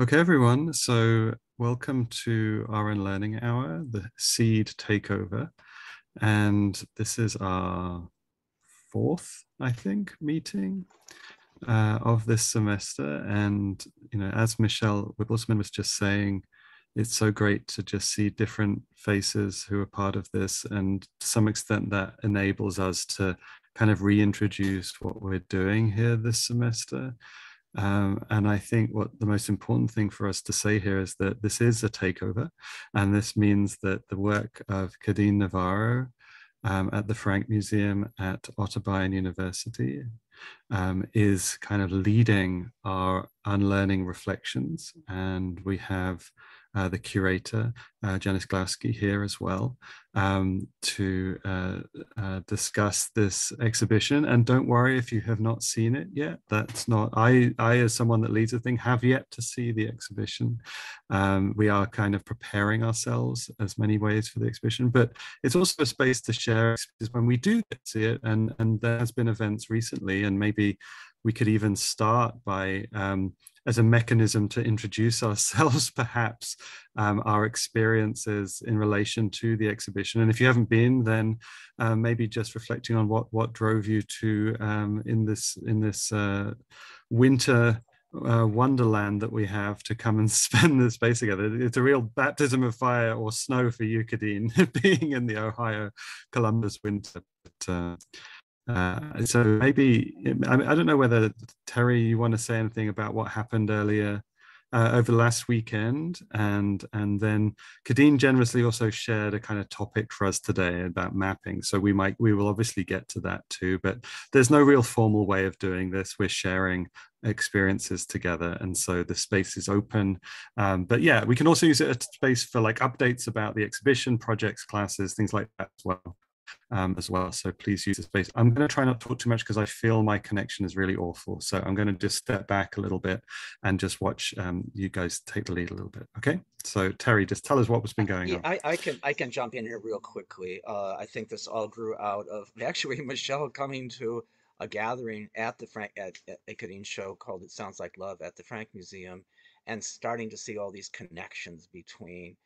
Okay, everyone. So, welcome to our Unlearning Hour, the Seed Takeover. And this is our fourth, I think, meeting of this semester. And, as Michelle Whipplesman was just saying, it's so great to just see different faces who are part of this. And to some extent, that enables us to kind of reintroduce what we're doing here this semester. And I think what the most important thing for us to say here is that this is a takeover, and this means that the work of Cadine Navarro at the Frank Museum at Otterbein University is kind of leading our unlearning reflections. And we have the curator, Janice Glowski, here as well to discuss this exhibition. And don't worry if you have not seen it yet. That's not, as someone that leads the thing, have yet to see the exhibition. We are kind of preparing ourselves as many ways for the exhibition, but it's also a space to share when we do get to see it. And there has been events recently, and maybe we could even start by as a mechanism to introduce ourselves, perhaps our experiences in relation to the exhibition. And if you haven't been, then maybe just reflecting on what drove you to in this winter wonderland that we have to come and spend this space together. It's a real baptism of fire or snow for you, Kadeen, being in the Ohio Columbus winter. But, so maybe I don't know whether Terry, you want to say anything about what happened earlier over the last weekend, and then Kadeen generously also shared a kind of topic for us today about mapping. So we will obviously get to that too, but there's no real formal way of doing this. We're sharing experiences together, and so the space is open. But yeah, we can also use it as a space for like updates about the exhibition, projects, classes, things like that as well. So please use the space. I'm going to try not to talk too much because I feel my connection is really awful. So I'm going to just step back a little bit and just watch you guys take the lead a little bit. Okay. So Terry, just tell us what's been going Yeah, on. I can jump in here real quickly. I think this all grew out of actually Michelle coming to a gathering at the Frank at a Cadine show called "It Sounds Like Love" at the Frank Museum, and starting to see all these connections between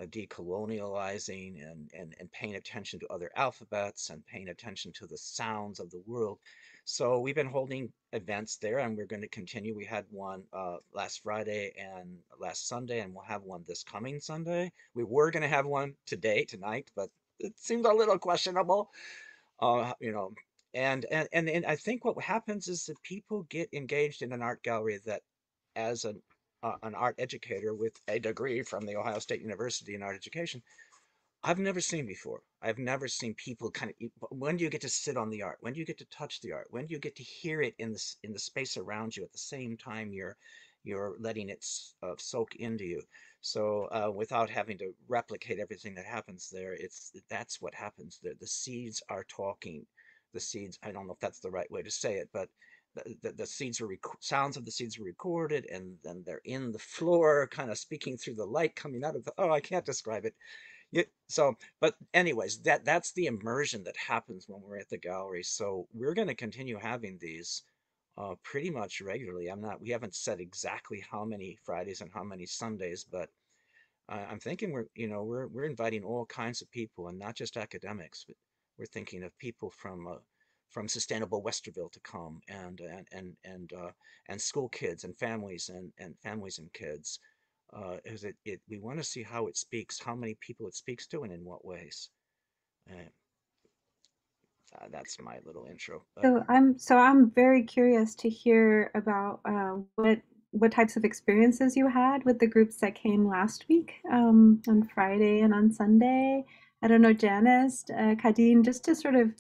decolonializing and paying attention to other alphabets and paying attention to the sounds of the world. So we've been holding events there, and we're going to continue. We had one last Friday and last Sunday, and we'll have one this coming Sunday. We were going to have one tonight, but it seemed a little questionable, you know. And I think what happens is that people get engaged in an art gallery that, as an art educator with a degree from the Ohio State University in art education, I've never seen before. I've never seen people kind of, when do you get to sit on the art? When do you get to touch the art? When do you get to hear it in the space around you at the same time you're letting it soak into you? So without having to replicate everything that happens there, that's what happens there. The seeds are talking. The seeds, I don't know if that's the right way to say it, but the seeds are sounds of the seeds are recorded, and then they're in the floor, kind of speaking through the light coming out of the. Oh, I can't describe it. Yeah, so, but anyways, that's the immersion that happens when we're at the gallery. So we're going to continue having these pretty much regularly. We haven't said exactly how many Fridays and how many Sundays, but I'm thinking we're inviting all kinds of people, and not just academics, but we're thinking of people from Sustainable Westerville to come, and school kids and families and families and kids. Is we want to see how it speaks, how many people it speaks to, and in what ways. Uh, that's my little intro. But So I'm very curious to hear about what types of experiences you had with the groups that came last week on Friday and on Sunday. I don't know, Janice, Kadeen, just to sort of,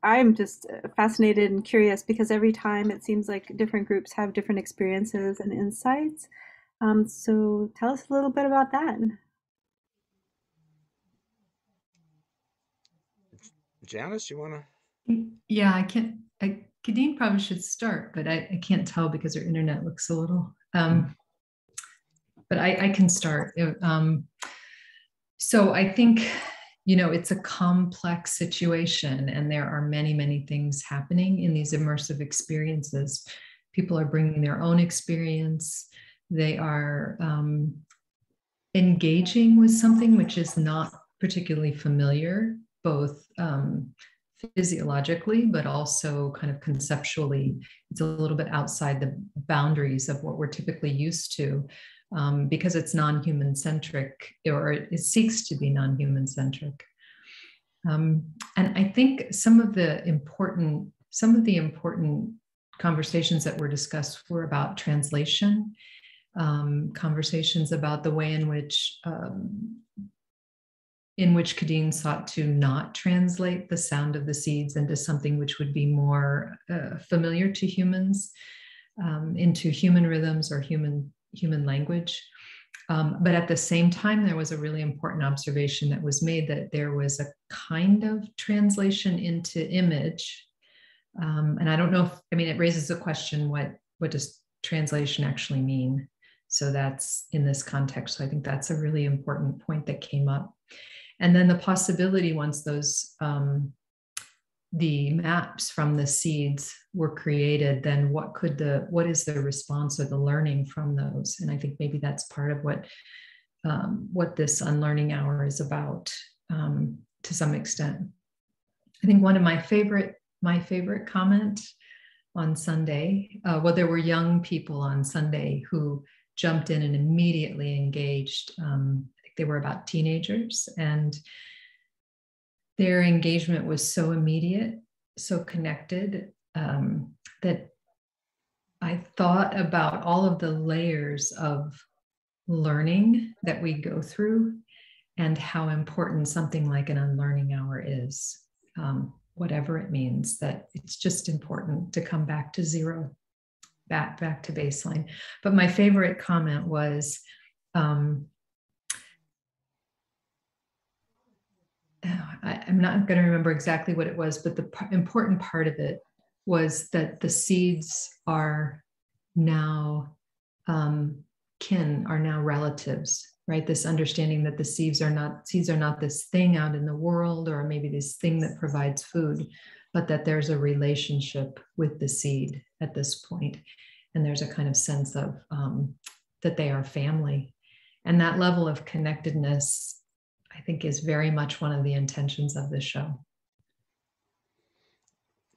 I'm just fascinated and curious because every time it seems like different groups have different experiences and insights. So tell us a little bit about that. Janice, you want to? Yeah, I can't. Kadeen probably should start, but I can't tell because her internet looks a little. But I can start. So I think, it's a complex situation, and there are many, many things happening in these immersive experiences. People are bringing their own experience. They are engaging with something which is not particularly familiar, both physiologically, but also kind of conceptually. It's a little bit outside the boundaries of what we're typically used to, because it's non-human centric, or it seeks to be non-human centric. And I think some of the important conversations that were discussed were about translation, conversations about the way in which Kadeen sought to not translate the sound of the seeds into something which would be more familiar to humans, into human rhythms or human language. But at the same time, there was a really important observation that was made, that there was a kind of translation into image. And I don't know if, I mean, it raises the question, what does translation actually mean? So that's in this context. So I think that's a really important point that came up. And then the possibility, once those, the maps from the seeds were created, then what is the response or the learning from those? And I think maybe that's part of what this Unlearning Hour is about, to some extent. I think one of my favorite comment on Sunday, well, there were young people on Sunday who jumped in and immediately engaged. I think they were about teenagers, and their engagement was so immediate, so connected, that I thought about all of the layers of learning that we go through and how important something like an Unlearning Hour is, whatever it means, that it's just important to come back to zero, back to baseline. But my favorite comment was, I'm not going to remember exactly what it was, but the important part of it was that the seeds are now kin, are now relatives, right? This understanding that the seeds are not this thing out in the world, or maybe this thing that provides food, but that there's a relationship with the seed at this point. And there's a kind of sense of that they are family. And that level of connectedness, I think, is very much one of the intentions of this show.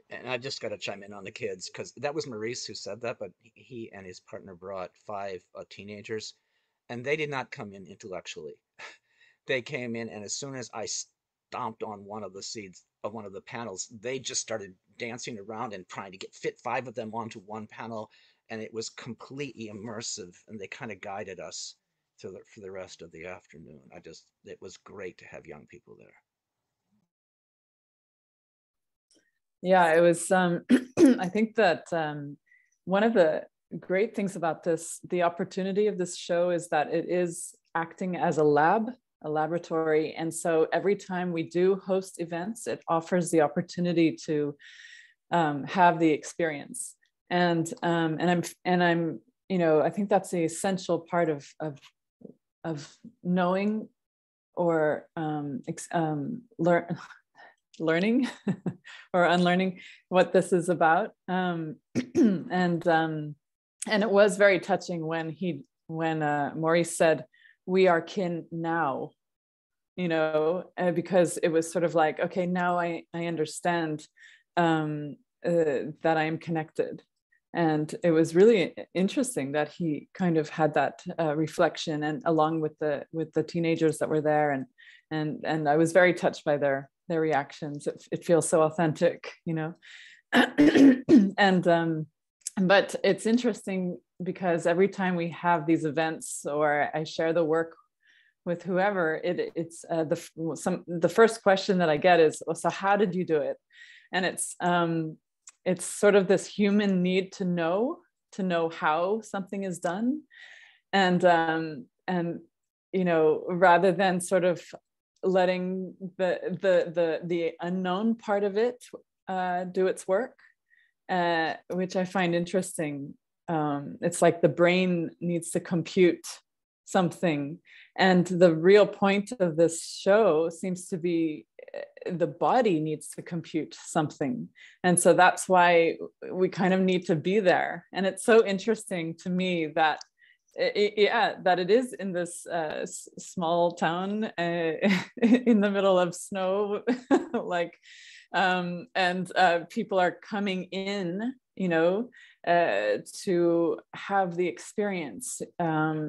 And I just got to chime in on the kids, because that was Maurice who said that, but he and his partner brought 5 teenagers, and they did not come in intellectually. They came in, and as soon as I stomped on one of the seeds of one of the panels, they just started dancing around and trying to fit 5 of them onto one panel, and it was completely immersive, and they kind of guided us for the rest of the afternoon. It was great to have young people there. Yeah, it was, I think that one of the great things about the opportunity of this show is that it is acting as a laboratory. And so every time we do host events, it offers the opportunity to have the experience. And I'm, you know, I think that's the essential part of knowing or learning or unlearning what this is about. And it was very touching when Maurice said, "We are kin now," you know, because it was sort of like, okay, now I understand that I am connected. And it was really interesting that he kind of had that reflection, and along with the teenagers that were there, and I was very touched by their reactions. It feels so authentic, you know. And but it's interesting because every time we have these events or I share the work with whoever, it's the first question that I get is, well, so how did you do it? And it's sort of this human need to know how something is done, and you know, rather than sort of letting the unknown part of it do its work, which I find interesting. It's like the brain needs to compute something, and the real point of this show seems to be the body needs to compute something. And so that's why we kind of need to be there. And it's so interesting to me that yeah, that it is in this small town in the middle of snow, like, and people are coming in, you know, to have the experience,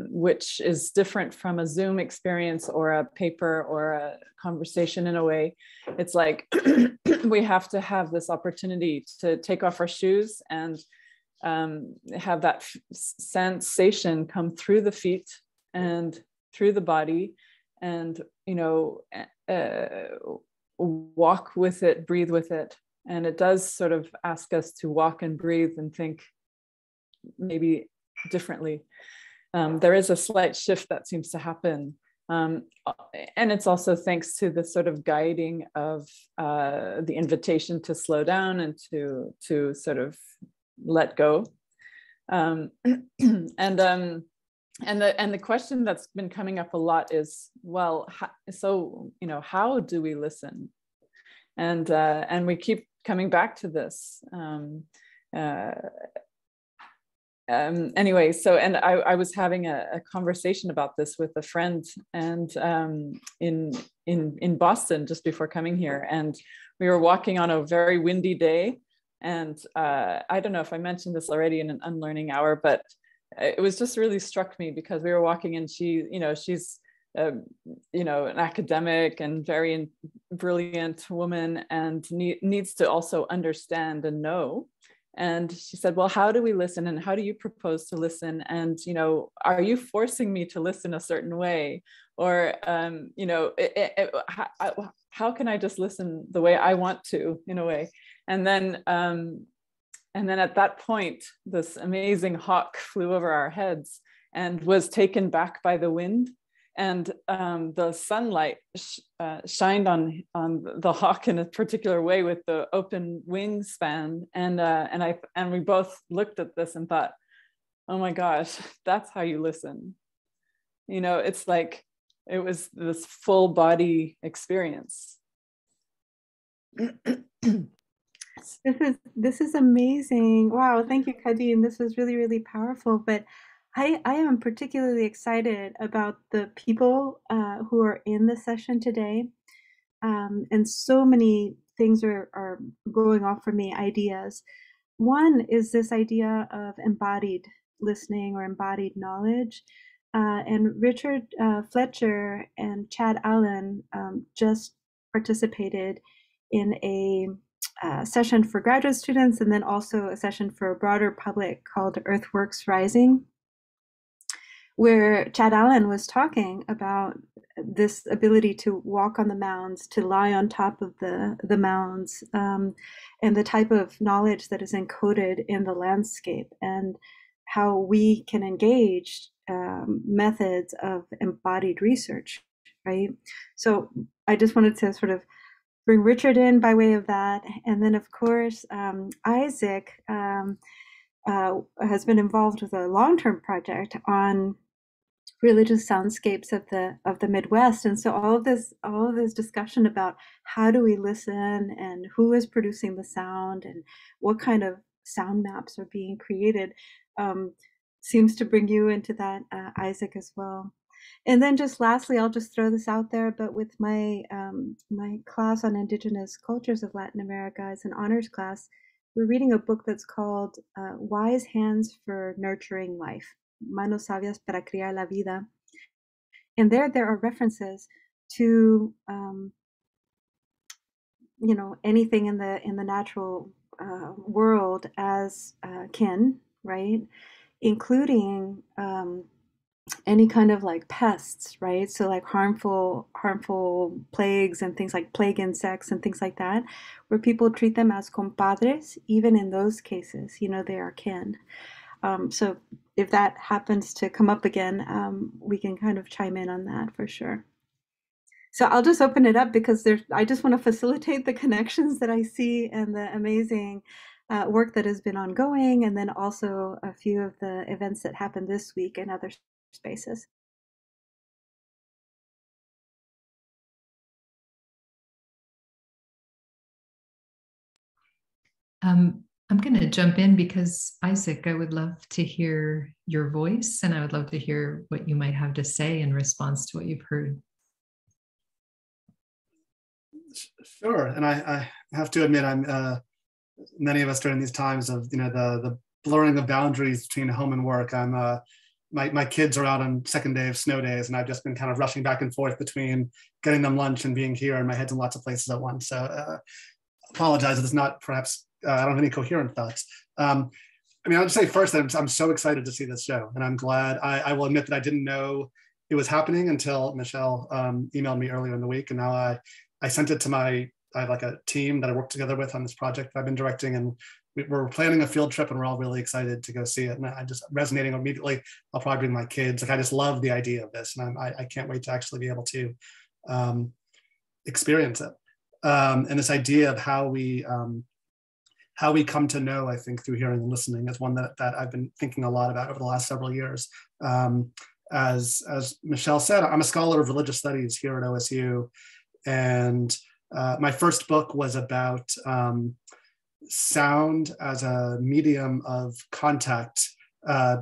which is different from a Zoom experience or a paper or a conversation in a way. It's like we have to have this opportunity to take off our shoes and have that sensation come through the feet and through the body, and, you know, walk with it, breathe with it. And it does sort of ask us to walk and breathe and think maybe differently. There is a slight shift that seems to happen. And it's also thanks to the sort of guiding of the invitation to slow down and to sort of let go. And the question that's been coming up a lot is, well, so, you know, how do we listen? And we keep coming back to this. Anyway, so, and I was having a conversation about this with a friend, and in Boston just before coming here, and we were walking on a very windy day. And I don't know if I mentioned this already in an unlearning hour, but it was just really struck me because we were walking, and she, you know, she's, you know, an academic and very brilliant woman, and needs to also understand and know. And she said, well, how do we listen? And how do you propose to listen? And, you know, are you forcing me to listen a certain way? Or, you know, how can I just listen the way I want to, in a way? And then at that point, this amazing hawk flew over our heads and was taken back by the wind. And the sunlight shined on the hawk in a particular way with the open wingspan. And we both looked at this and thought, oh my gosh, that's how you listen. You know, it's like, it was this full body experience. This is amazing. Wow, thank you, Kadeen. This was really, really powerful. But I am particularly excited about the people who are in the session today. And so many things are going off for me, ideas. One is this idea of embodied listening or embodied knowledge. And Richard Fletcher and Chad Allen just participated in a session for graduate students, and then also a session for a broader public called Earthworks Rising, where Chad Allen was talking about this ability to walk on the mounds, to lie on top of the mounds, and the type of knowledge that is encoded in the landscape, and how we can engage methods of embodied research, right? So I just wanted to sort of bring Richard in by way of that. And then, of course, Isaac has been involved with a long-term project on religious soundscapes of the Midwest. And so all of this discussion about how do we listen, and who is producing the sound, and what kind of sound maps are being created, seems to bring you into that, Isaac, as well. And then just lastly, I'll just throw this out there, but with my my class on Indigenous Cultures of Latin America, as an honors class, we're reading a book that's called Wise Hands for Nurturing Life, Manos Sabias para Criar la Vida. And there are references to you know, anything in the natural world as kin, right? Including any kind of like pests, right? So like harmful plagues and things like plague insects and things like that, where people treat them as compadres. Even in those cases, you know, they are kin. So if that happens to come up again, we can kind of chime in on that for sure. So I'll just open it up because I just want to facilitate the connections that I see and the amazing work that has been ongoing, and then also a few of the events that happened this week in other spaces. I'm going to jump in because, Isaac, I would love to hear your voice, and I would love to hear what you might have to say in response to what you've heard. Sure. And I have to admit, many of us during these times of, the blurring of boundaries between home and work, my kids are out on second day of snow days, and I've just been kind of rushing back and forth between getting them lunch and being here, and my head's in lots of places at once. So apologize if it's not perhaps, I don't have any coherent thoughts. I'll just say first that I'm so excited to see this show, and I'm glad. I will admit that I didn't know it was happening until Michelle emailed me earlier in the week, and now I sent it to I have like a team that I work together with on this project that I've been directing, and we're planning a field trip, and we're all really excited to go see it. And I just resonating immediately. I'll probably bring my kids. Like, I just love the idea of this, and I can't wait to actually be able to experience it. And this idea of how we come to know, I think, through hearing and listening is one that I've been thinking a lot about over the last several years. As Michelle said, I'm a scholar of religious studies here at OSU, and my first book was about sound as a medium of contact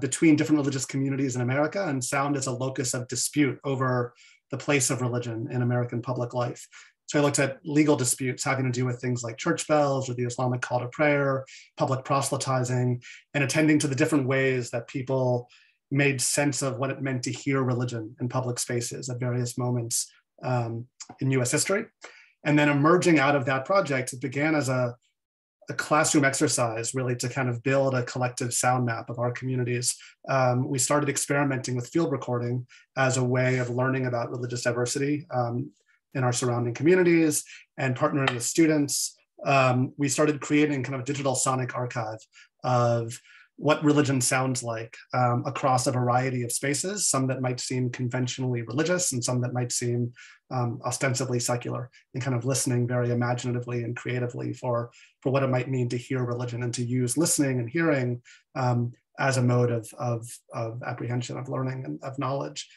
between different religious communities in America, and sound as a locus of dispute over the place of religion in American public life. So I looked at legal disputes having to do with things like church bells or the Islamic call to prayer, public proselytizing, and attending to the different ways that people made sense of what it meant to hear religion in public spaces at various moments in US history. And then emerging out of that project, it began as a classroom exercise, really, to kind of build a collective sound map of our communities. We started experimenting with field recording as a way of learning about religious diversity in our surrounding communities, and partnering with students. We started creating kind of a digital sonic archive of what religion sounds like across a variety of spaces, some that might seem conventionally religious and some that might seem ostensibly secular, and kind of listening very imaginatively and creatively for what it might mean to hear religion and to use listening and hearing as a mode of apprehension, of learning, and of knowledge.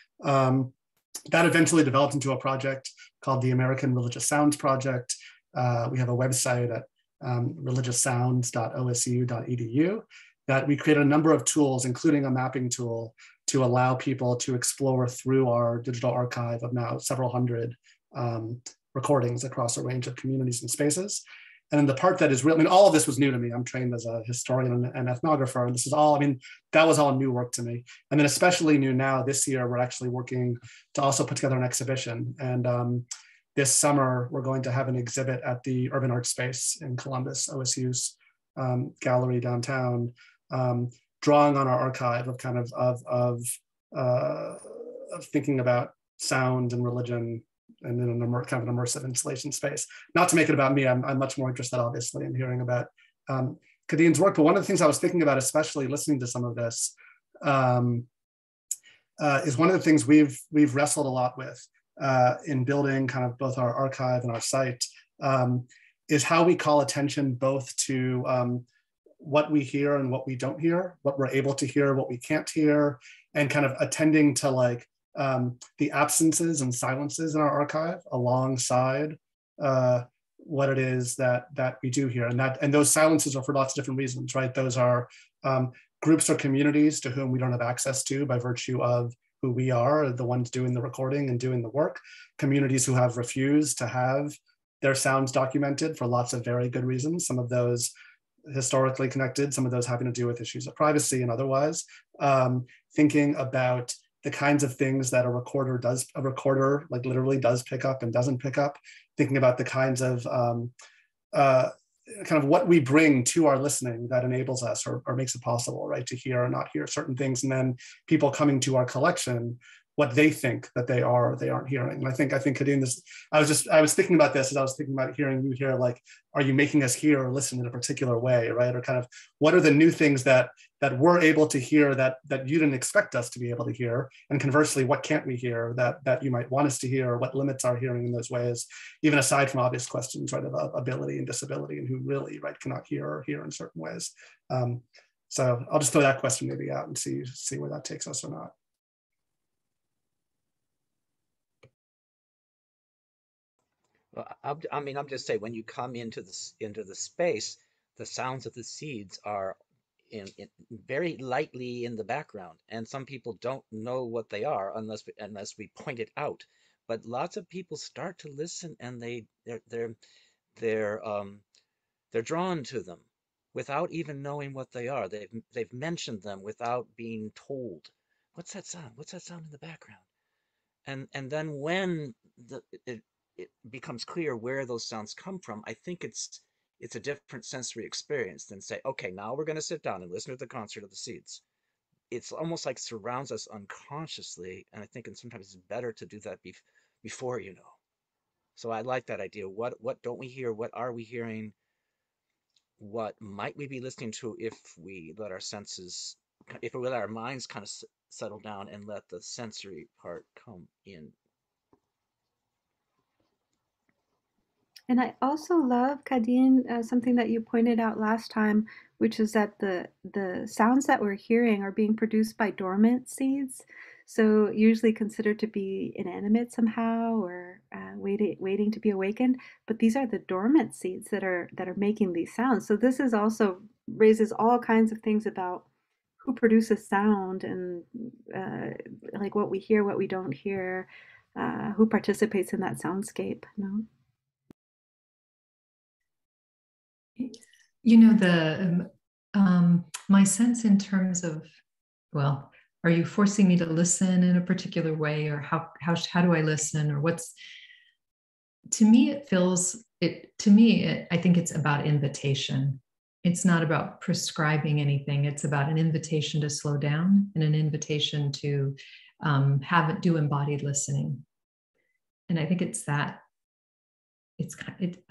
That eventually developed into a project called the American Religious Sounds Project. We have a website at religioussounds.osu.edu that we created a number of tools, including a mapping tool, to allow people to explore through our digital archive of now several hundred recordings across a range of communities and spaces. And then the part that is real, all of this was new to me. I'm trained as a historian and ethnographer, and this is all, that was all new work to me. And then especially new now, this year, we're actually working to also put together an exhibition. And this summer, we're going to have an exhibit at the Urban Art Space in Columbus, OSU's gallery downtown, drawing on our archive of kind of thinking about sound and religion, and in kind of an immersive installation space. Not to make it about me, I'm much more interested, obviously, in hearing about Kadeen's work. But one of the things I was thinking about, especially listening to some of this, is one of the things we've wrestled a lot with in building kind of both our archive and our site, is how we call attention both to what we hear and what we don't hear, what we're able to hear, what we can't hear, and kind of attending to like the absences and silences in our archive alongside what it is that we do here. And those silences are for lots of different reasons, right? Those are groups or communities to whom we don't have access to by virtue of who we are, the ones doing the recording and doing the work, communities who have refused to have their sounds documented for lots of very good reasons, some of those historically connected, some of those having to do with issues of privacy and otherwise. Thinking about the kinds of things that a recorder like literally does pick up and doesn't pick up, thinking about the kinds of kind of what we bring to our listening that enables us or makes it possible, right, to hear or not hear certain things, and then people coming to our collection, what they think that they are or they aren't hearing. And I think Kadeen, I was thinking about this as I was thinking about hearing you hear, like, are you making us hear or listen in a particular way, right? Or kind of what are the new things that we're able to hear that you didn't expect us to be able to hear? And conversely, what can't we hear that you might want us to hear, or what limits our hearing in those ways, even aside from obvious questions, right, of ability and disability and who really, right, cannot hear or hear in certain ways. So I'll just throw that question maybe out and see where that takes us or not. Well, I'm just saying, when you come into the space, the sounds of the seeds are in very lightly in the background, and some people don't know what they are unless we point it out. But lots of people start to listen, and they're they're drawn to them without even knowing what they are. They've mentioned them without being told. What's that sound? What's that sound in the background? And then when it becomes clear where those sounds come from, I think it's a different sensory experience than say, okay, now we're going to sit down and listen to the concert of the seeds. It's almost like surrounds us unconsciously, and I think and sometimes it's better to do that before you know. So I like that idea. What don't we hear? What are we hearing? What might we be listening to if we let our senses, if we let our minds kind of settle down and let the sensory part come in? And I also love, Kadeen, something that you pointed out last time, which is that the sounds that we're hearing are being produced by dormant seeds, so usually considered to be inanimate somehow or waiting to be awakened. But these are the dormant seeds that are making these sounds. So this is also raises all kinds of things about who produces sound and like what we hear, what we don't hear, who participates in that soundscape. No. You know, the my sense in terms of, well, are you forcing me to listen in a particular way, or how do I listen, or what's, to me it feels it to me it, I think it's about invitation. It's not about prescribing anything. It's about an invitation to slow down and an invitation to do embodied listening. And I think it's that. It's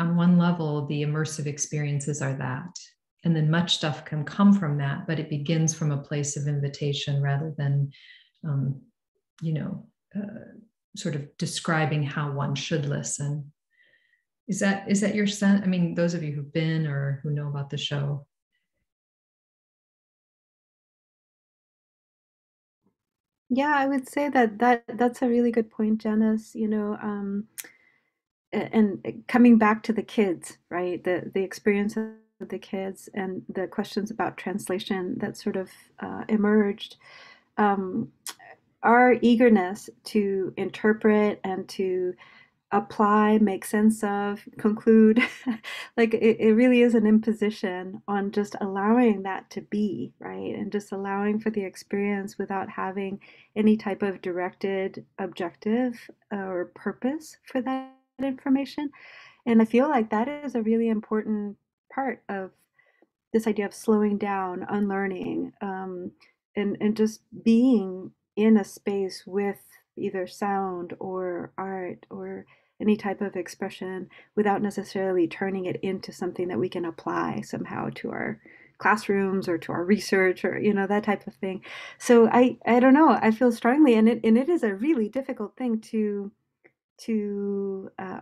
on one level, the immersive experiences are that, and then much stuff can come from that, but it begins from a place of invitation rather than you know sort of describing how one should listen. Is that your sense? I mean, those of you who've been or who know about the show. Yeah, I would say that's a really good point, Janice. And coming back to the kids, right? The experience of the kids and the questions about translation that sort of emerged. Our eagerness to interpret and to apply, make sense of, conclude, like it really is an imposition on just allowing that to be, right? And just allowing for the experience without having any type of directed objective or purpose for that information. And I feel like that is a really important part of this idea of slowing down, unlearning, and just being in a space with either sound or art or any type of expression without necessarily turning it into something that we can apply somehow to our classrooms or to our research or that type of thing. So I don't know, I feel strongly, and it is a really difficult thing to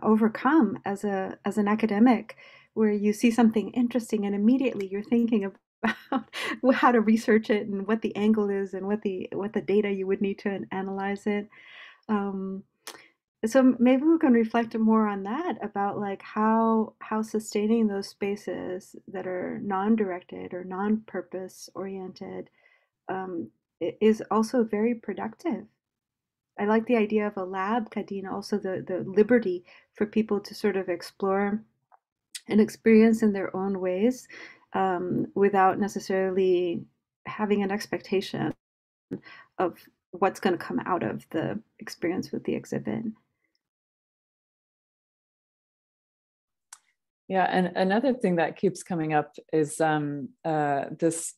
overcome as an academic, where you see something interesting and immediately you're thinking about how to research it and what the angle is and what the data you would need to analyze it. Um, so maybe we can reflect more on that, about like how sustaining those spaces that are non-directed or non-purpose oriented is also very productive. I like the idea of a lab, Kadeen, also the liberty for people to sort of explore and experience in their own ways, without necessarily having an expectation of what's going to come out of the experience with the exhibit. Yeah, and another thing that keeps coming up is this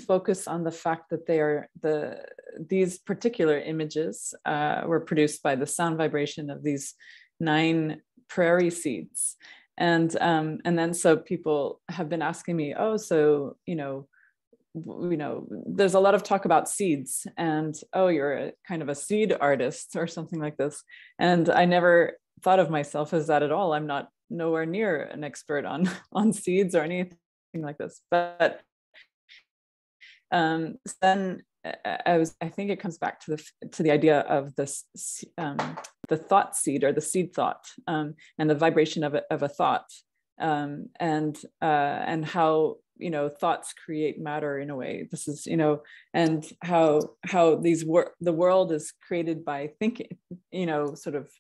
focus on the fact that these particular images were produced by the sound vibration of these 9 prairie seeds, and then so people have been asking me, oh, so there's a lot of talk about seeds, and oh, you're a kind of a seed artist or something like this, and I never thought of myself as that at all. I'm not nowhere near an expert on seeds or anything like this. But then I think it comes back to the idea of this the thought seed, or the seed thought, and the vibration of a thought. and how, you know, thoughts create matter in a way. This is, you know, and how the world is created by thinking, you know, sort of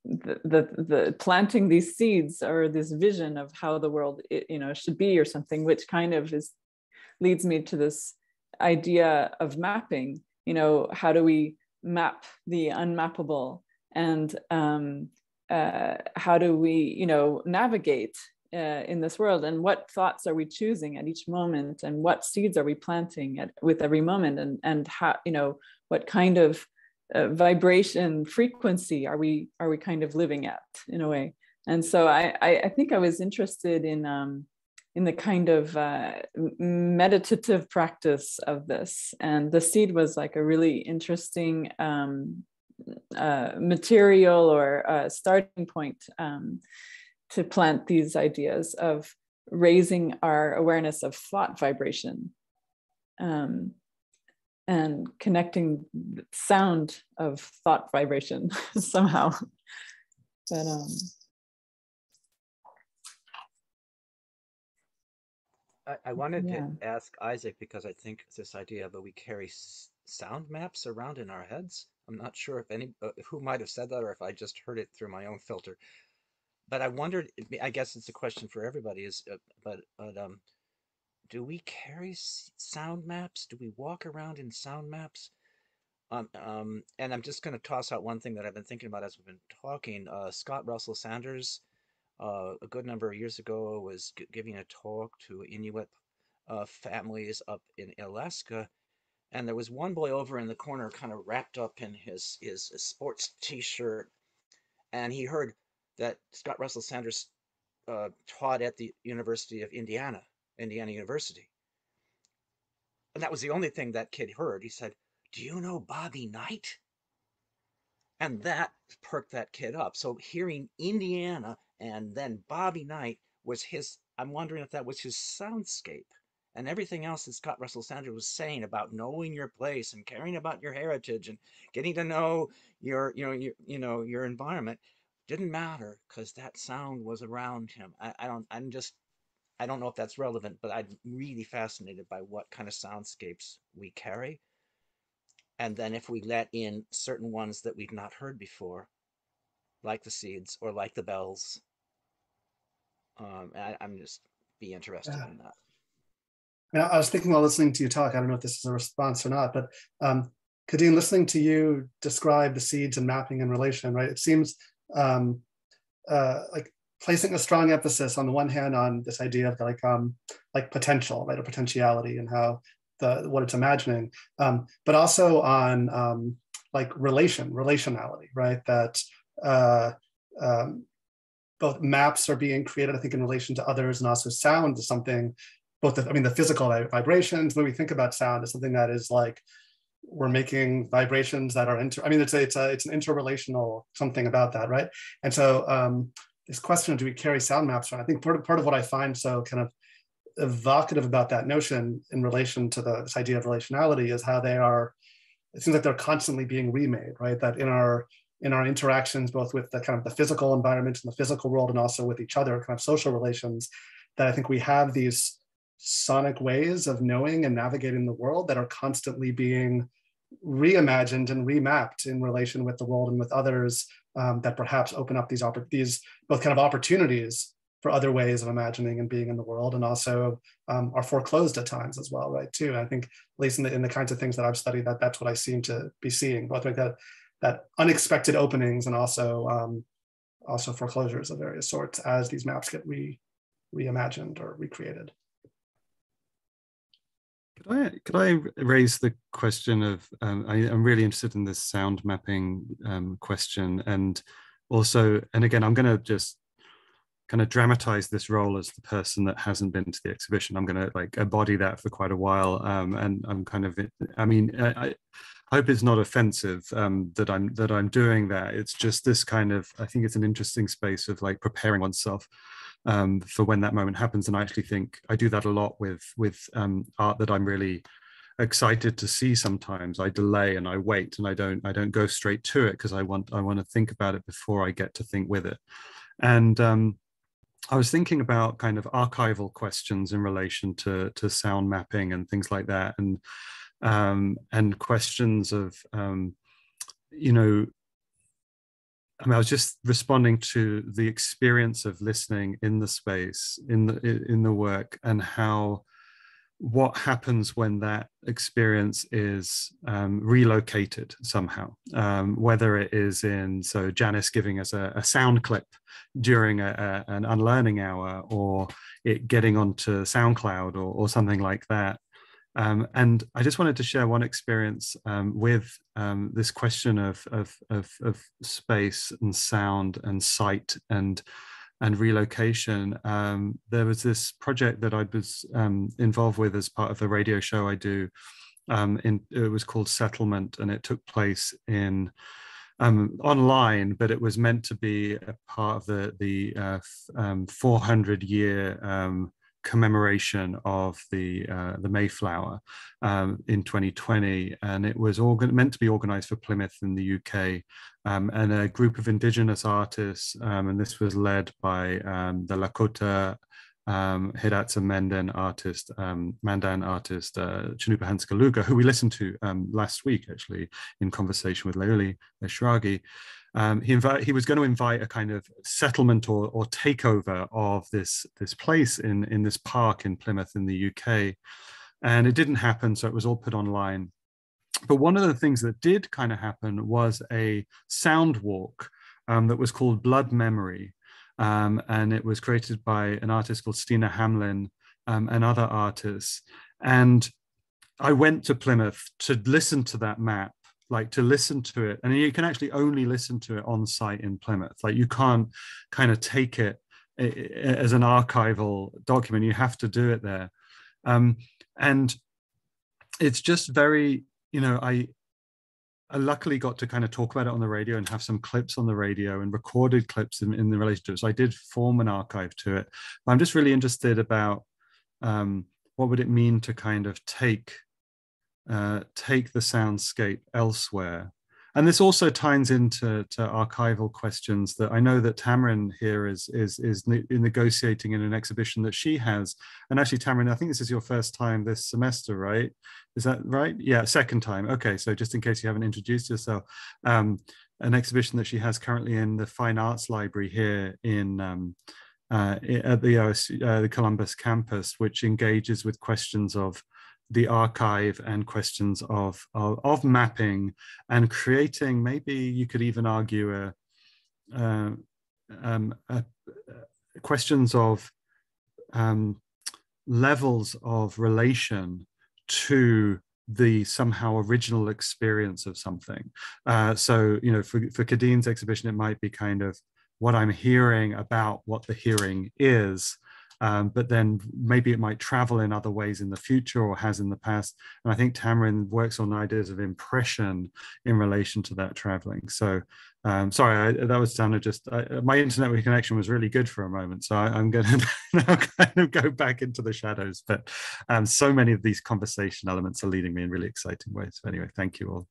the planting these seeds, or this vision of how the world, you know, should be, or something, which kind of leads me to this idea of mapping. You know, how do we map the unmappable, and how do we, you know, navigate in this world, and what thoughts are we choosing at each moment, and what seeds are we planting with every moment, and how, you know, what kind of vibration frequency are we kind of living at, in a way. And so I think I was interested in the kind of meditative practice of this, and the seed was like a really interesting material, or starting point to plant these ideas of raising our awareness of thought vibration, and connecting the sound of thought vibration somehow. But I wanted yeah. to ask Isaac, because I think this idea that we carry sound maps around in our heads. I'm not sure if who might have said that, or if I just heard it through my own filter. But I wondered, I guess it's a question for everybody, do we carry sound maps? Do we walk around in sound maps? And I'm just going to toss out one thing that I've been thinking about as we've been talking. Scott Russell Sanders, a good number of years ago, was giving a talk to Inuit families up in Alaska. And there was one boy over in the corner, kind of wrapped up in his sports t-shirt. And he heard that Scott Russell Sanders taught at the University of Indiana University. And that was the only thing that kid heard. He said, "Do you know Bobby Knight?" And that perked that kid up. So hearing Indiana and then Bobby Knight was his, I'm wondering if that was his soundscape. And everything else that Scott Russell Sanders was saying about knowing your place and caring about your heritage and getting to know your environment didn't matter, because that sound was around him. I don't know if that's relevant, but I'm really fascinated by what kind of soundscapes we carry. And then if we let in certain ones that we've not heard before, like the seeds or like the bells, I'm just be interested in that. Now, I was thinking while listening to you talk, I don't know if this is a response or not, but Kadeen, listening to you describe the seeds and mapping and relation, right? It seems like placing a strong emphasis on the one hand on this idea of like potential, right, or potentiality, and how what it's imagining, but also on like relationality, right? That both maps are being created, I think, in relation to others, and also sound is something. Both the physical vibrations, when we think about sound, is something that is like we're making vibrations that are it's an interrelational something about that, right? And so this question of do we carry sound maps around? I think part of what I find so kind of evocative about that notion in relation to this idea of relationality is how it seems like they're constantly being remade, right? That in our interactions, both with the kind of the physical environment and the physical world, and also with each other, kind of social relations, that I think we have these sonic ways of knowing and navigating the world that are constantly being reimagined and remapped in relation with the world and with others, that perhaps open up these both kind of opportunities for other ways of imagining and being in the world, and also are foreclosed at times as well, right? Too. And I think, at least in the kinds of things that I've studied, that's what I seem to be seeing, both like that unexpected openings and also foreclosures of various sorts as these maps get reimagined or recreated. Could I raise the question of, I'm really interested in this sound mapping question, and also, and again, I'm going to just kind of dramatize this role as the person that hasn't been to the exhibition. I'm going to like embody that for quite a while, and I'm kind of, I hope it's not offensive that I'm doing that. It's just this kind of, I think it's an interesting space of like preparing oneself for when that moment happens. And I actually think I do that a lot with art that I'm really excited to see. Sometimes I delay and I wait, and I don't go straight to it, because I want to think about it before I get to think with it. And I was thinking about kind of archival questions in relation to sound mapping and things like that, and questions of you know, I mean, I was just responding to the experience of listening in the space, in the work, and how what happens when that experience is relocated somehow, whether it is in, so Janice giving us a sound clip during an unlearning hour, or it getting onto SoundCloud or something like that. And I just wanted to share one experience with this question of space and sound and sight and relocation. There was this project that I was involved with as part of a radio show I do. It was called Settlement, and it took place in online, but it was meant to be a part of the 400-year commemoration of the Mayflower in 2020, and it was meant to be organised for Plymouth in the UK, and a group of Indigenous artists, and this was led by the Lakota Hidatsa Mandan artist, Chinupa Hanskaluga, who we listened to last week, actually, in conversation with Leuli Eshragi. He was going to invite a kind of settlement or takeover of this place in this park in Plymouth in the UK, and it didn't happen, so it was all put online. But one of the things that did kind of happen was a sound walk that was called Blood Memory. And it was created by an artist called Stina Hamlin and other artists. And I went to Plymouth to listen to that map, like to listen to it. And you can actually only listen to it on site in Plymouth. Like you can't kind of take it as an archival document. You have to do it there. And it's just very, I luckily got to kind of talk about it on the radio and have some clips on the radio and recorded clips in the relation to it. So I did form an archive to it. But I'm just really interested about what would it mean to kind of take the soundscape elsewhere. And this also ties into archival questions that I know that Tamarin here is negotiating in an exhibition that she has. And actually, Tamarin, I think this is your first time this semester, right? Is that right? Yeah, second time. Okay, so just in case you haven't introduced yourself, an exhibition that she has currently in the Fine Arts Library here in at the Columbus campus, which engages with questions of the archive and questions of mapping and creating, maybe you could even argue questions of levels of relation to the somehow original experience of something. So, for Kadine's exhibition, it might be kind of what I'm hearing about what the hearing is, but then maybe it might travel in other ways in the future or has in the past. And I think Tamarin works on ideas of impression in relation to that traveling. So sorry, that was kind of just, my internet connection was really good for a moment. So I'm going to now kind of go back into the shadows. But so many of these conversation elements are leading me in really exciting ways. So anyway, thank you all.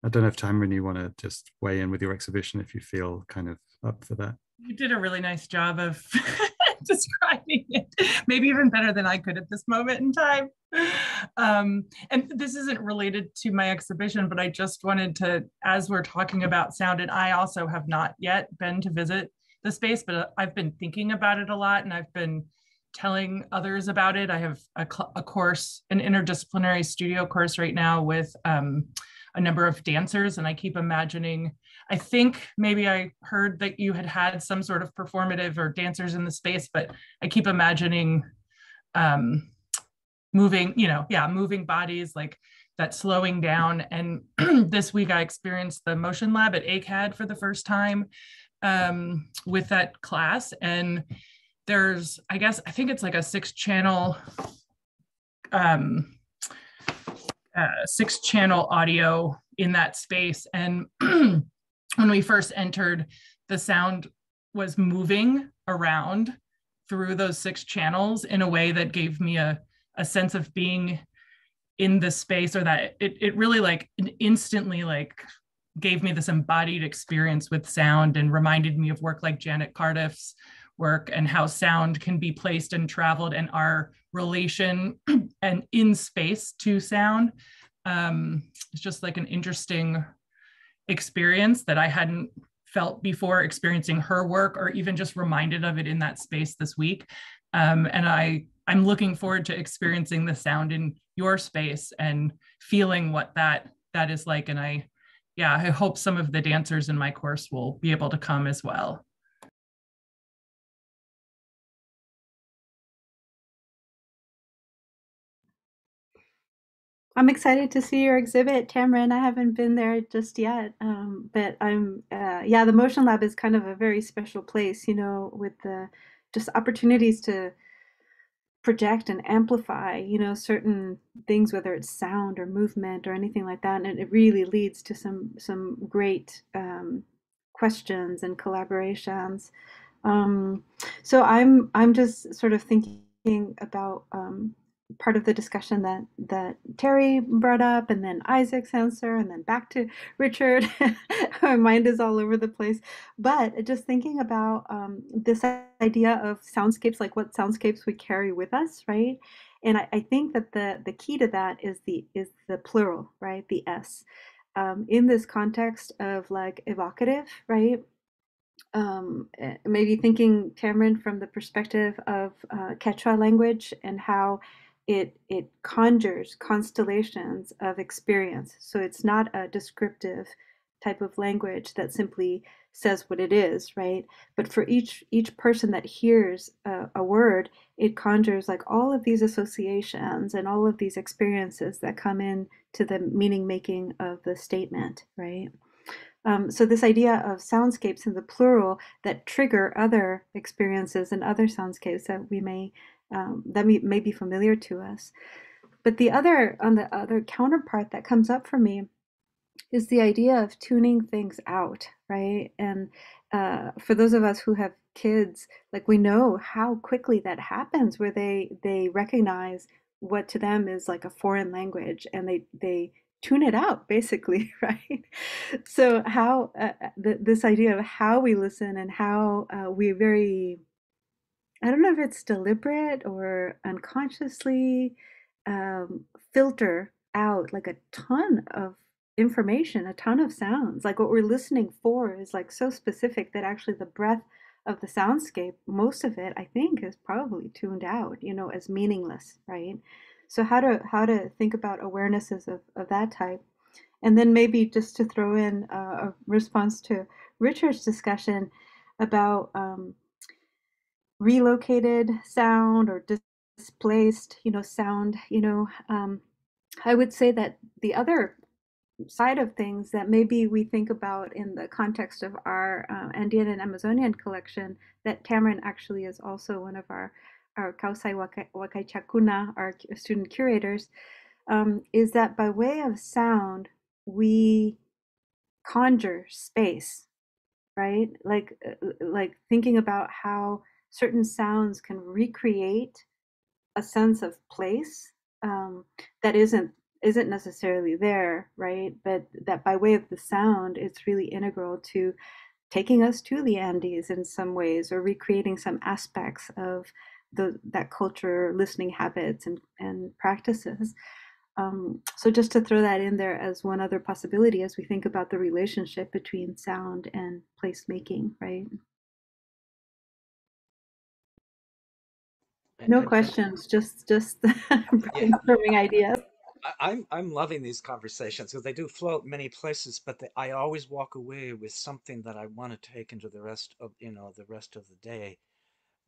I don't know if Tamarin, you want to just weigh in with your exhibition if you feel kind of up for that. You did a really nice job of describing it, maybe even better than I could at this moment in time. And this isn't related to my exhibition, but I just wanted to, as we're talking about sound, and I also have not yet been to visit the space, but I've been thinking about it a lot, and I've been telling others about it. I have a course, an interdisciplinary studio course right now with a number of dancers, and I keep imagining, I think maybe I heard that you had some sort of performative or dancers in the space, but I keep imagining moving bodies, like that slowing down. And this week I experienced the motion lab at ACAD for the first time with that class. And there's, I think it's like a 6-channel audio in that space. And when we first entered, the sound was moving around through those 6 channels in a way that gave me a sense of being in the space, or that it really like instantly like gave me this embodied experience with sound and reminded me of work like Janet Cardiff's work and how sound can be placed and traveled and our relation and in space to sound. It's just like an interesting experience that I hadn't felt before experiencing her work, or even just reminded of it in that space this week. And I'm looking forward to experiencing the sound in your space and feeling what that is like. And I hope some of the dancers in my course will be able to come as well. I'm excited to see your exhibit, Tamron. I haven't been there just yet, but yeah, the Motion Lab is kind of a very special place, you know, with the just opportunities to project and amplify, you know, certain things, whether it's sound or movement or anything like that, and it really leads to some great questions and collaborations. So I'm just sort of thinking about part of the discussion that Terry brought up, and then Isaac's answer, and then back to Richard. My mind is all over the place, but just thinking about this idea of soundscapes, like what soundscapes we carry with us, right? And I think that the key to that is the plural, right? The S. In this context of like evocative, right? Maybe thinking, Tamron, from the perspective of Quechua language and how it conjures constellations of experience. So it's not a descriptive type of language that simply says what it is, right? But for each person that hears a word, it conjures like all of these associations and all of these experiences that come in to the meaning making of the statement, right? So this idea of soundscapes in the plural that trigger other experiences and other soundscapes that we may may be familiar to us. But the other counterpart that comes up for me is the idea of tuning things out, right? And for those of us who have kids, like we know how quickly that happens, where they recognize what to them is like a foreign language, and they tune it out, basically, right? So how this idea of how we listen and how we very, I don't know if it's deliberate or unconsciously, filter out like a ton of information, a ton of sounds. Like what we're listening for is like so specific that actually the breadth of the soundscape, most of it, I think, is probably tuned out, you know, as meaningless, right? So how to think about awarenesses of that type. And then maybe just to throw in a response to Richard's discussion about relocated sound or displaced, you know, sound, you know, I would say that the other side of things that maybe we think about in the context of our Andean and Amazonian collection, that Tamron actually is also one of our Kausai Wakaichakuna, our student curators, is that by way of sound, we conjure space, right? Like thinking about how certain sounds can recreate a sense of place that isn't necessarily there, right? But that by way of the sound, it's really integral to taking us to the Andes in some ways, or recreating some aspects of that culture, listening habits, and practices. So just to throw that in there as one other possibility as we think about the relationship between sound and placemaking, right? No questions, just brainstorming ideas. I'm loving these conversations because they do float many places, but I always walk away with something that I want to take into the rest of the rest of the day.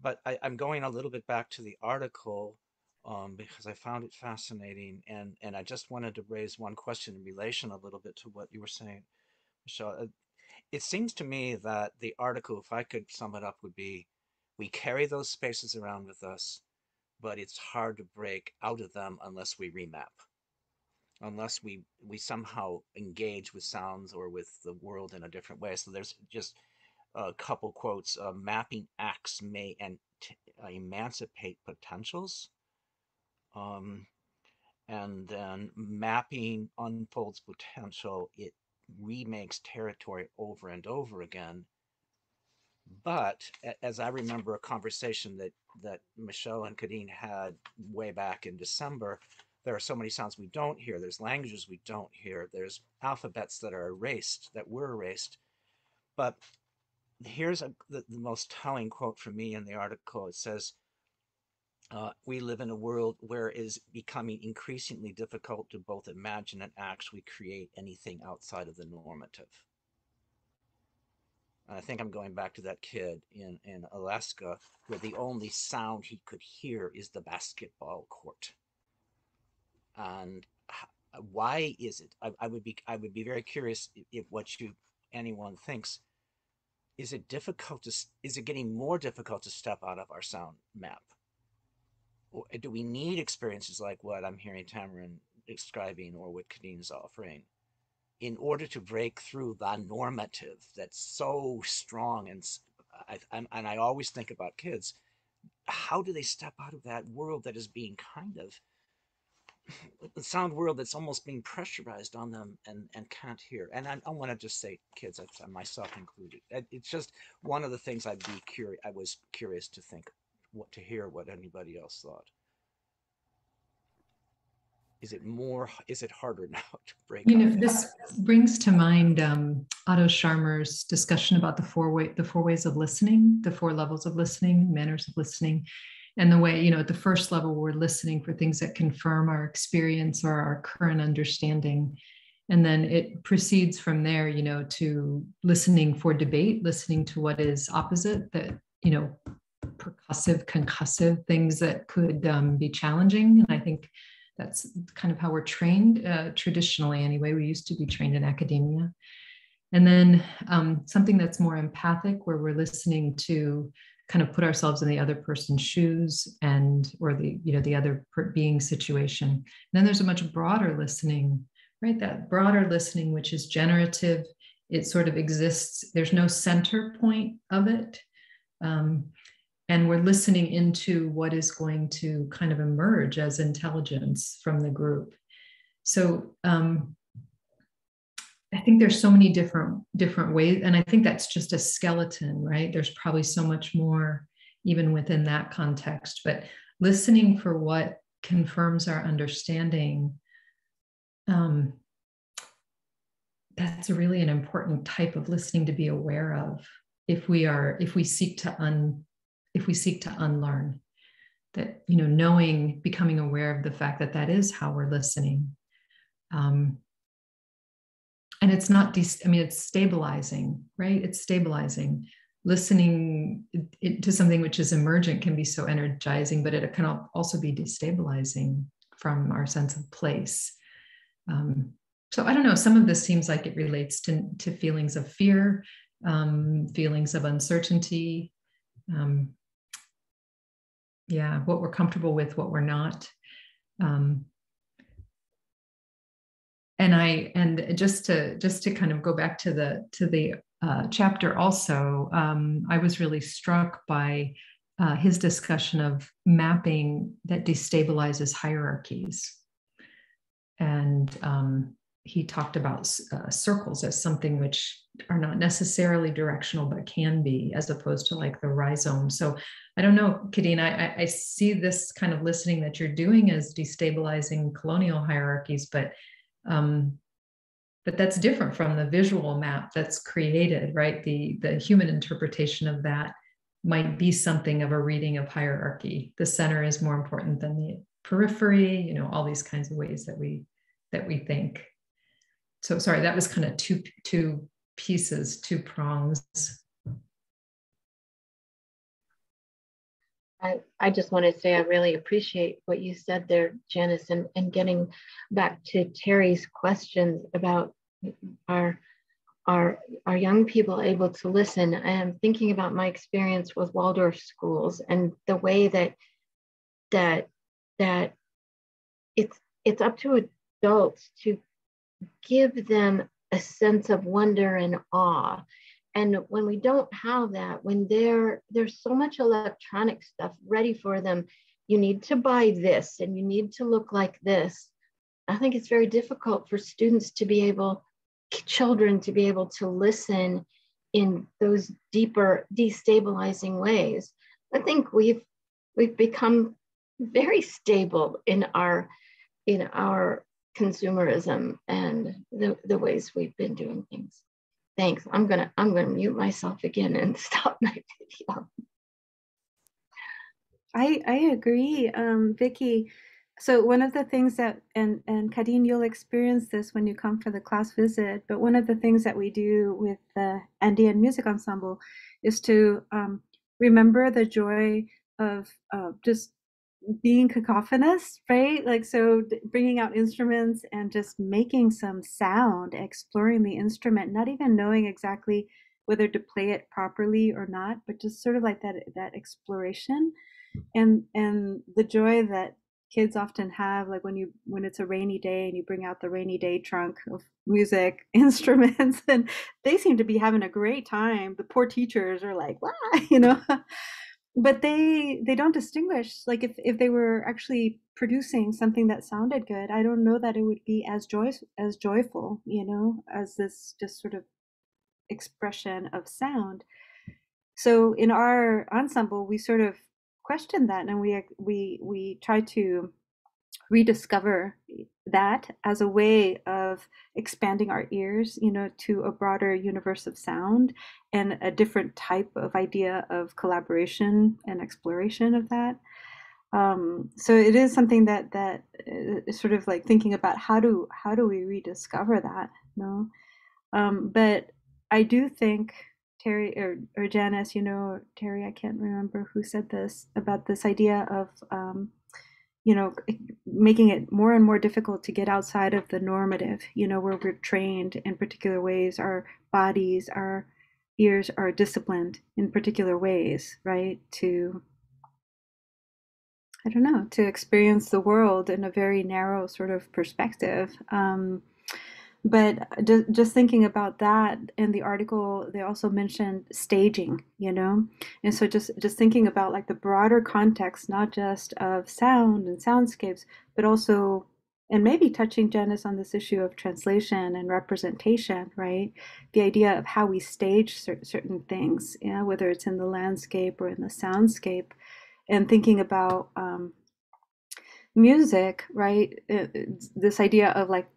But I'm going a little bit back to the article because I found it fascinating, and I just wanted to raise one question in relation a little bit to what you were saying, Michelle. It seems to me that the article, if I could sum it up, would be: we carry those spaces around with us, but it's hard to break out of them unless we remap, unless we somehow engage with sounds or with the world in a different way. So there's just a couple quotes. Mapping acts may emancipate potentials. Um, and then mapping unfolds potential. It remakes territory over and over again. But as I remember a conversation that Michelle and Kadeen had way back in December, there are so many sounds we don't hear. There's languages we don't hear. There's alphabets that are erased, that were erased. But here's the most telling quote from me in the article. It says, we live in a world where it is becoming increasingly difficult to both imagine and actually create anything outside of the normative. And I think I'm going back to that kid in Alaska, where the only sound he could hear is the basketball court. And why is it? I would be very curious if anyone thinks, is it getting more difficult to step out of our sound map? Or do we need experiences like what I'm hearing Tamarin describing or what Kadeen's offering in order to break through the normative that's so strong? And I always think about kids. How do they step out of that world that is being kind of the sound world that's almost being pressurized on them and can't hear? And I want to just say kids, myself included. It's just one of the things I was curious to hear what anybody else thought. Is it harder now to break up? This brings to mind Otto Scharmer's discussion about the four ways of listening, the 4 levels of listening, manners of listening, and the way, at the first level, we're listening for things that confirm our experience or our current understanding. And then it proceeds from there, to listening for debate, listening to what is opposite, that, percussive, concussive things that could be challenging. And I think that's kind of how we're trained traditionally anyway. We used to be trained in academia. And then something that's more empathic, where we're listening to kind of put ourselves in the other person's shoes or the other being situation. And then there's a much broader listening, right? That broader listening, which is generative. It sort of exists. There's no center point of it. And we're listening into what is going to kind of emerge as intelligence from the group. So I think there's so many different ways, and I think that's just a skeleton, right? There's probably so much more even within that context, but listening for what confirms our understanding, that's really an important type of listening to be aware of if we seek to unlearn. That, knowing, becoming aware of the fact that is how we're listening. And it's not, it's stabilizing, right? It's stabilizing. Listening to something which is emergent can be so energizing, but it can also be destabilizing from our sense of place. So I don't know, some of this seems like it relates to feelings of fear, feelings of uncertainty, what we're comfortable with, what we're not. And just to kind of go back to the chapter also, I was really struck by his discussion of mapping that destabilizes hierarchies. And he talked about circles as something which are not necessarily directional, but can be, as opposed to like the rhizome. So I don't know, Kadeen, I see this kind of listening that you're doing as destabilizing colonial hierarchies, but that's different from the visual map that's created, right? The human interpretation of that might be something of a reading of hierarchy. The center is more important than the periphery, all these kinds of ways that we think. So sorry, that was kind of two pieces, 2 prongs. I just want to say I really appreciate what you said there, Janice, and getting back to Terry's questions about are young people able to listen. I am thinking about my experience with Waldorf schools and the way that it's up to adults to give them a sense of wonder and awe. And when we don't have that, when there's so much electronic stuff ready for them, you need to buy this and you need to look like this. I think it's very difficult for students to be able, children to be able to listen in those deeper, destabilizing ways. I think we've become very stable in our consumerism and the ways we've been doing things. Thanks. I'm gonna mute myself again and stop my video. I agree, Vicky. So one of the things that, and Kadeen, you'll experience this when you come for the class visit, but one of the things that we do with the Andean Music Ensemble is to remember the joy of just being cacophonous, right? Like, so bringing out instruments and just making some sound, exploring the instrument, not even knowing exactly whether to play it properly or not, but just sort of like that exploration. And the joy that kids often have, like when it's a rainy day and you bring out the rainy day trunk of music instruments, and they seem to be having a great time. The poor teachers are like, wow, you know. But they don't distinguish, like if they were actually producing something that sounded good, I don't know that it would be as joyful, you know, as this just sort of expression of sound. So in our ensemble, we sort of question that, and we try to rediscover that as a way of expanding our ears, you know, to a broader universe of sound and a different type of idea of collaboration and exploration of that. So it is something that is sort of like thinking about how do we rediscover that, you know? But I do think Terry or Janice, you know, Terry, I can't remember who said this about this idea of you know, making it more and more difficult to get outside of the normative, you know, where we're trained in particular ways, our bodies, our ears are disciplined in particular ways, right? To, I don't know, to experience the world in a very narrow sort of perspective. But just thinking about that in the article, they also mentioned staging, you know? And so just thinking about like the broader context, not just of sound and soundscapes, but also, and maybe touching Janice on this issue of translation and representation, right? The idea of how we stage certain things, yeah, whether it's in the landscape or in the soundscape, and thinking about music, right? This idea of like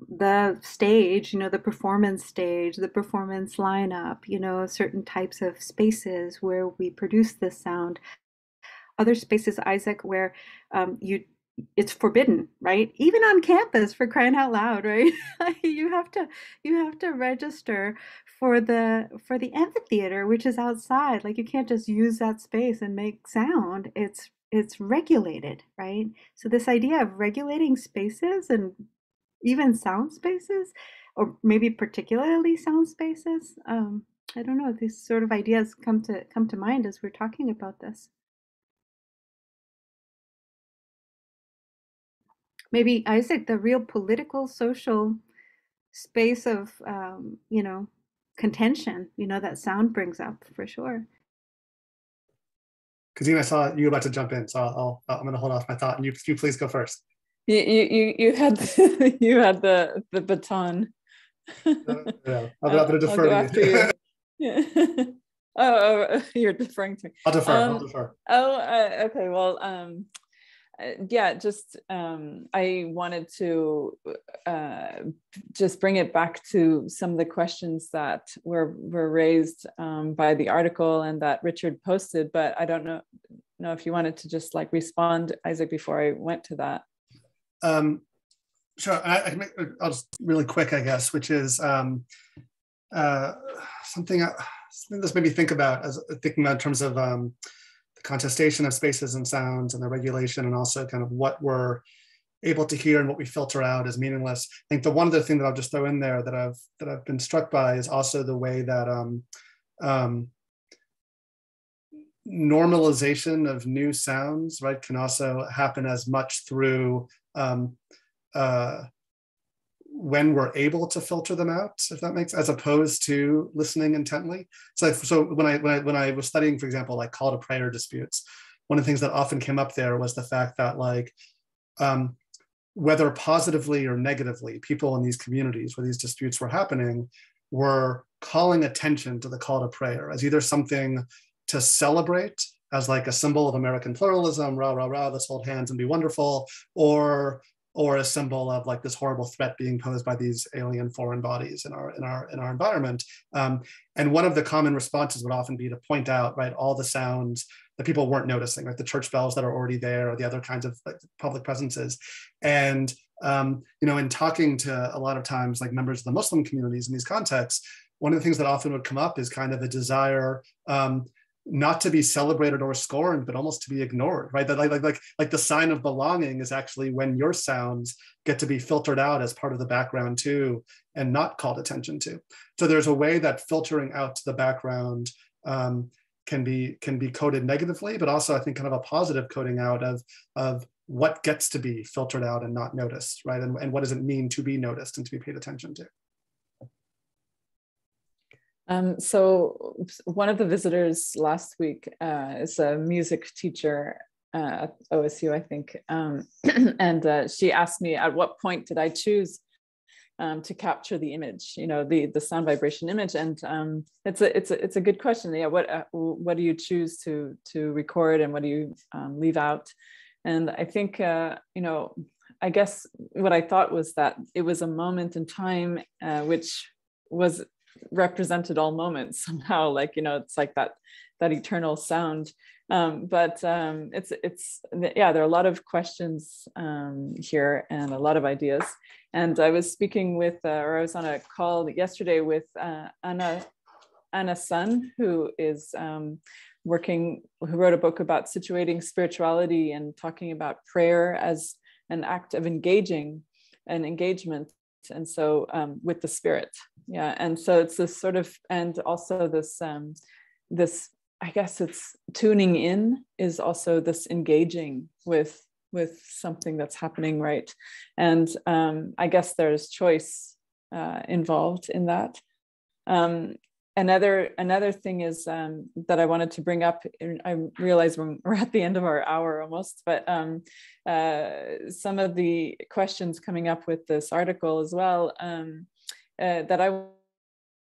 the stage, you know, the performance stage, the performance lineup, you know, certain types of spaces where we produce this sound. Other spaces, Isaac, where it's forbidden, right? Even on campus, for crying out loud, right? you have to register for the amphitheater, which is outside. Like you can't just use that space and make sound. It's regulated, right? So this idea of regulating spaces and even sound spaces, or maybe particularly sound spaces. I don't know, these sort of ideas come to mind as we're talking about this. Maybe, Isaac, the real political, social space of, you know, contention, you know, that sound brings up for sure. Kadeen, I saw you about to jump in, so I'm going to hold off my thought, and you please go first. You had you had the baton. Yeah, I'm going to defer to you. Yeah. Oh, you're deferring to me. I'll defer. Okay. Well, yeah, just I wanted to just bring it back to some of the questions that were raised by the article and that Richard posted, but I don't know if you wanted to just like respond, Isaac, before I went to that. Sure. I'll just really quick, I guess, which is something this made me think about as thinking about in terms of the contestation of spaces and sounds and the regulation, and also kind of what we're able to hear and what we filter out as meaningless. I think the one other thing that I'll just throw in there that I've been struck by is also the way that normalization of new sounds, right, can also happen as much through when we're able to filter them out, if that makes, as opposed to listening intently. So when I was studying, for example, like call to prayer disputes, one of the things that often came up there was the fact that like whether positively or negatively, people in these communities where these disputes were happening were calling attention to the call to prayer as either something to celebrate as like a symbol of American pluralism, rah, rah, rah, let's hold hands and be wonderful, or a symbol of like this horrible threat being posed by these alien foreign bodies in our environment. And one of the common responses would often be to point out, right, all the sounds that people weren't noticing, like the church bells that are already there, or the other kinds of like, public presences. And in talking to a lot of times like members of the Muslim communities in these contexts, one of the things that often would come up is kind of a desire not to be celebrated or scorned, but almost to be ignored, right? That like the sign of belonging is actually when your sounds get to be filtered out as part of the background too, and not called attention to. So there's a way that filtering out to the background can be coded negatively, but also I think kind of a positive coding out of what gets to be filtered out and not noticed, right? And what does it mean to be noticed and to be paid attention to? So one of the visitors last week is a music teacher at OSU, I think, and she asked me at what point did I choose to capture the image, the sound vibration image, and it's a good question. Yeah, what do you choose to record, and what do you leave out? And I think I guess what I thought was that it was a moment in time which was represented all moments somehow, like it's like that eternal sound, but it's yeah, there are a lot of questions here and a lot of ideas. And I was speaking with or I was on a call yesterday with Anna Sun, who is who wrote a book about situating spirituality and talking about prayer as an act of engagement, and so with the spirit. Yeah, and so it's this sort of, and also this I guess it's tuning in is also this engaging with something that's happening, right? And I guess there's choice involved in that. Another thing is that I wanted to bring up, and I realize we're at the end of our hour almost, but some of the questions coming up with this article as well, that I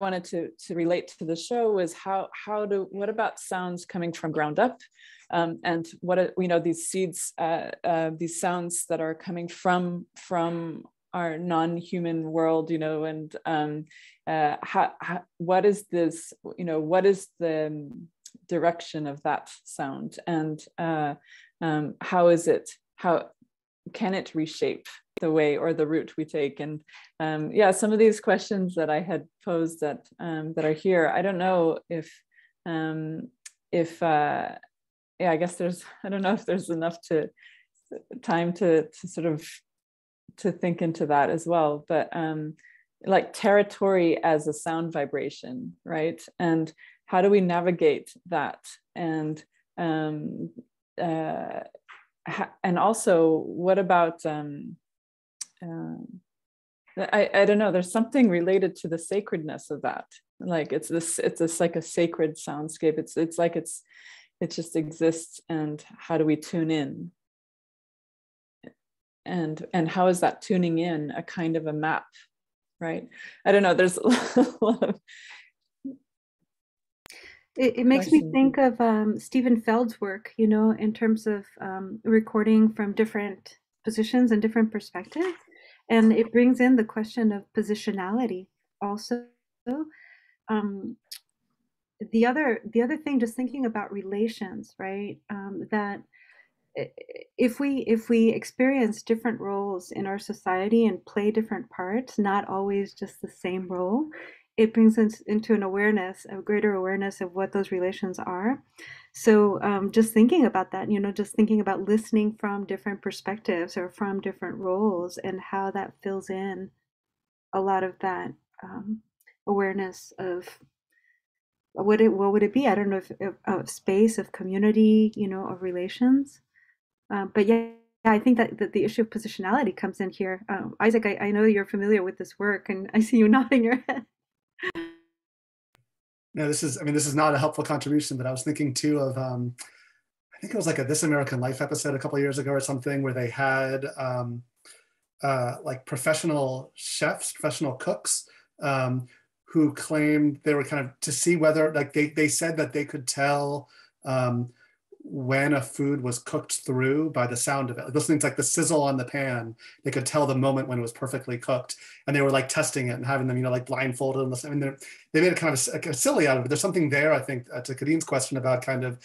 wanted to relate to the show was what about sounds coming from ground up, and what these seeds, these sounds that are coming from our non-human world, and what is this, what is the direction of that sound, and how can it reshape the way or the route we take? And yeah, some of these questions that I had posed that are here, I don't know if yeah, I guess I don't know if there's enough time to sort of to think into that as well, but like territory as a sound vibration, right? And how do we navigate that? And also, what about I don't know, there's something related to the sacredness of that. Like it's like a sacred soundscape. It's like it just exists, and how do we tune in? And how is that tuning in a kind of a map, right? I don't know, there's a lot of it makes me think of Stephen Feld's work, in terms of recording from different positions and different perspectives. And it brings in the question of positionality also. The other thing, just thinking about relations, right? That if we experience different roles in our society and play different parts, not always just the same role, it brings us into a greater awareness of what those relations are. So just thinking about that, just thinking about listening from different perspectives or from different roles, and how that fills in a lot of that awareness of what would it be? I don't know, if of space, of community, of relations. But yeah, I think that the issue of positionality comes in here. Isaac, I know you're familiar with this work, and I see you nodding your head. No, this is not a helpful contribution, but I was thinking too of, I think it was like a This American Life episode a couple of years ago or something, where they had like professional chefs, professional cooks, who claimed they were kind of to see whether, like they said that they could tell when a food was cooked through by the sound of it. Like listening to like the sizzle on the pan, they could tell the moment when it was perfectly cooked. And they were like testing it and having them, you know, like blindfolded and listening. I mean, they made it kind of silly out of it. There's something there, I think, to Kadeen's question about kind of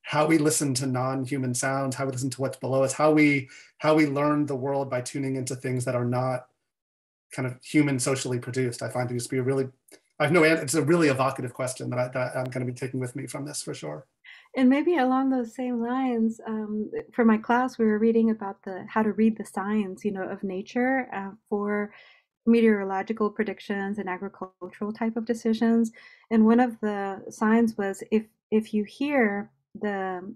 how we listen to non-human sounds, how we listen to what's below us, how we learn the world by tuning into things that are not kind of human socially produced. I find it to be a really, I have no answer. It's a really evocative question that I'm going to be taking with me from this for sure. And maybe along those same lines, for my class, we were reading about how to read the signs, you know, of nature for meteorological predictions and agricultural type of decisions. And one of the signs was if you hear the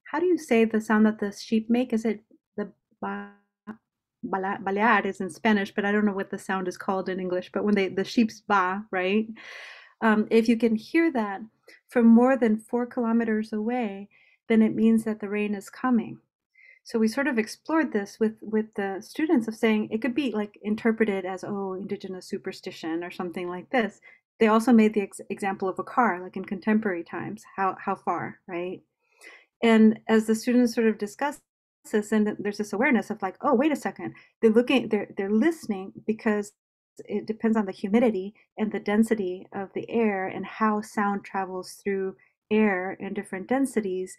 how do you say the sound that the sheep make? Is it the balear is in Spanish, but I don't know what the sound is called in English. But when the sheep's ba, right? If you can hear that from more than 4 kilometers away, then it means that the rain is coming. So we sort of explored this with the students of saying it could be like interpreted as, oh, indigenous superstition or something like this. They also made the example of a car, like in contemporary times, how far, right? And as the students sort of discuss this, and there's this awareness of like, oh, wait a second, they're listening because it depends on the humidity and the density of the air and how sound travels through air in different densities,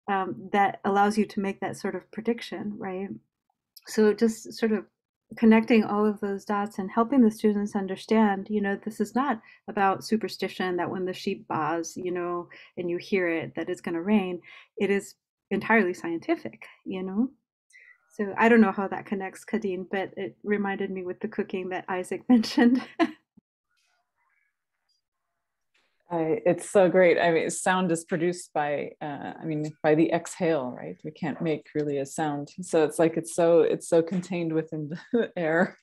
that allows you to make that sort of prediction, right? So just sort of connecting all of those dots and helping the students understand, you know, this is not about superstition that when the sheep baas, you know, and you hear it, that it's going to rain. It is entirely scientific, you know? So I don't know how that connects, Kadeen, but it reminded me with the cooking that Isaac mentioned. It's so great. I mean, sound is produced by, by the exhale, right? We can't make really a sound. So it's like, it's so contained within the air.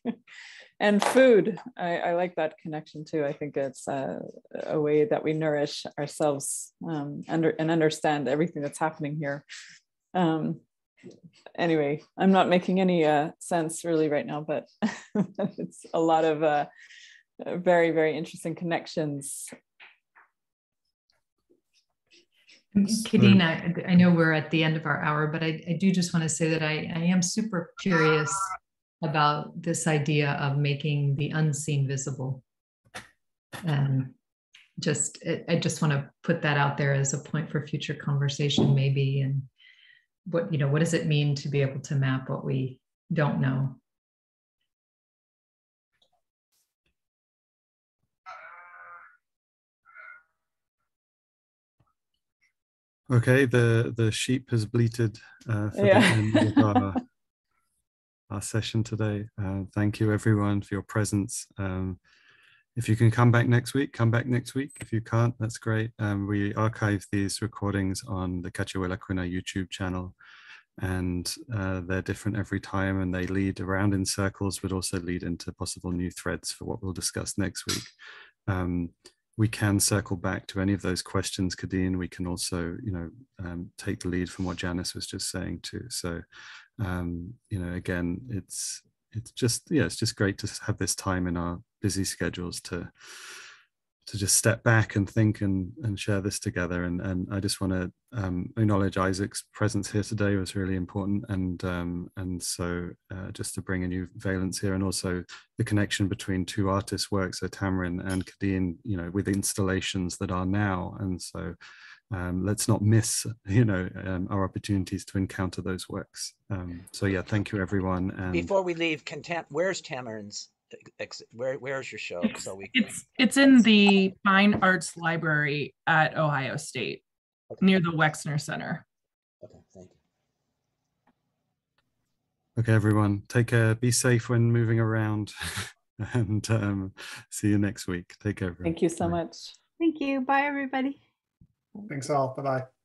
And food, I like that connection too. I think it's a way that we nourish ourselves and understand everything that's happening here. Anyway, I'm not making any sense really right now, but it's a lot of very, very interesting connections. Kadeen, I know we're at the end of our hour, but I do just want to say that I am super curious about this idea of making the unseen visible. And I just want to put that out there as a point for future conversation, maybe. And what does it mean to be able to map what we don't know? Okay, the sheep has bleated for the end of our session today. Thank you everyone for your presence. If you can come back next week, come back next week. If you can't, that's great. We archive these recordings on the Cachuela Quina YouTube channel, and they're different every time, and they lead around in circles, but also lead into possible new threads for what we'll discuss next week. We can circle back to any of those questions, Kadeen. We can also, take the lead from what Janice was just saying too. So, again, it's just great to have this time in our busy schedules to just step back and think and share this together. And I just want to acknowledge Isaac's presence here today was really important. And so just to bring a new valence here, and also the connection between two artists' works, so Tamrin and Kadeen, with installations that are now. And so let's not miss, our opportunities to encounter those works. So yeah, thank you everyone. And before we leave, where's Tamrin's? Where's your show? So it's in the Fine Arts Library at Ohio State, near the Wexner Center. Okay, thank you. Okay, everyone, take care. Be safe when moving around, and see you next week. Take care, everyone. Thank you so much. Thank you. Bye, everybody. Thanks all. Bye-bye.